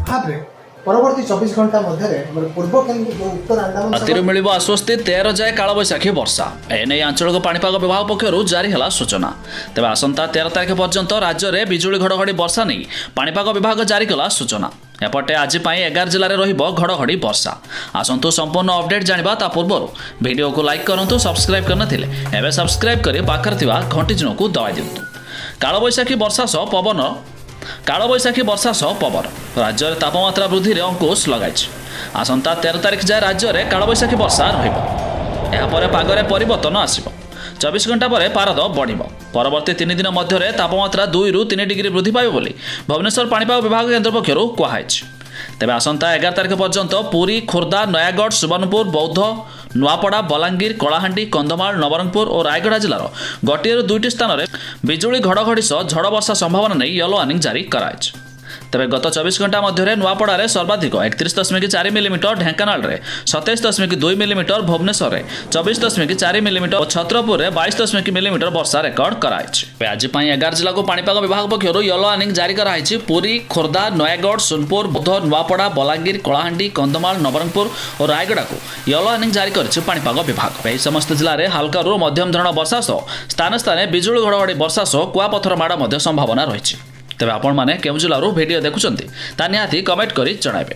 भाव परवर्ती 24 घंटा मध्य पूर्व उत्तर अंडमान रातिर मिल आश्वस्ति 13 जाए कालबैशाखी वर्षा एने आंचलिक पाणीपाग विभाग पक्षर जारी है सूचना। तेज आसंता 13 तारिख पर्यंत राज्य में बिजुली घड़घड़ी वर्षा नहीं पाणीपाग विभाग जारी कला सूचना। एपटे आज 11 जिले में घड़घड़ी वर्षा। आसतु संपूर्ण अपडेट जाना ता पूर्व वीडियो को लाइक करूँ सब्सक्राइब करनथिले एबे सब्सक्राइब कर पाखर थिबा घंटी चिन्ह को दबाई दिंतु। कालबैशाखी वर्षा सह पवन कालबैशाखी वर्षा सह पवन राज्य में तापमात्रा वृद्धि अंकुश लगाई। आसंता 13 तारिख जाए राज्य में कालबैशाखी वर्षा रहिबो। पागरे परिवर्तन आसिबो। 24 घंटा पर पारद बढ़िबो। परवर्ती 3 दिन मध्य तापमात्रा 2 ରୁ 3 डिग्री वृद्धि पाइब बोली भुवनेश्वर पाणीपाग विभाग केन्द्र पक्षर कहुई। तेज आसंता 11 तारिख पर्यंत पुरी खोर्धा नयागढ़ सुवर्णपुर बौद्ध नुआपड़ा बलांगीर कलाहांडी कंधमाल नवरंगपुर और रायगढ़ जिलार गोटे 2टी स्थान में बिजुली घड़घड़ी सह झड़ वर्षा संभावना नहीं येलो वार्निंग जारी कराई। तेज गत 24 घंटा मध्य नुआपड़ा सर्वाधिक 31.4 millimetre, Dhenkanal 27.2 millimetre, Bhubaneswar 24.4 millimetre और छत्रपुर 22 मिलीमीटर वर्षा रेकर्ड कराई। आज 11 जिला को पाणीपाग विभाग पक्षर येलो वार्निंग जारी कराई। पुरी खोर्धा नयागढ़ सोनपुर बौद्ध नुआपड़ा बलांगीर कलाहांडी कंधमाल नवरंगपुर और रायगढ़ को येलो वार्निंग जारी कर पाणीपाग विभाग। समस्त जिले में हल्का रू मध्यम धरण वर्षा सह स्थान स्थान बिजुली घड़घड़ी वर्षा सह कुआपथर माड़ संभावना रही। तेज आपण मैंने केउ जिलू भिडियो देखुं ता निहाती कमेंट कर जणाइबे।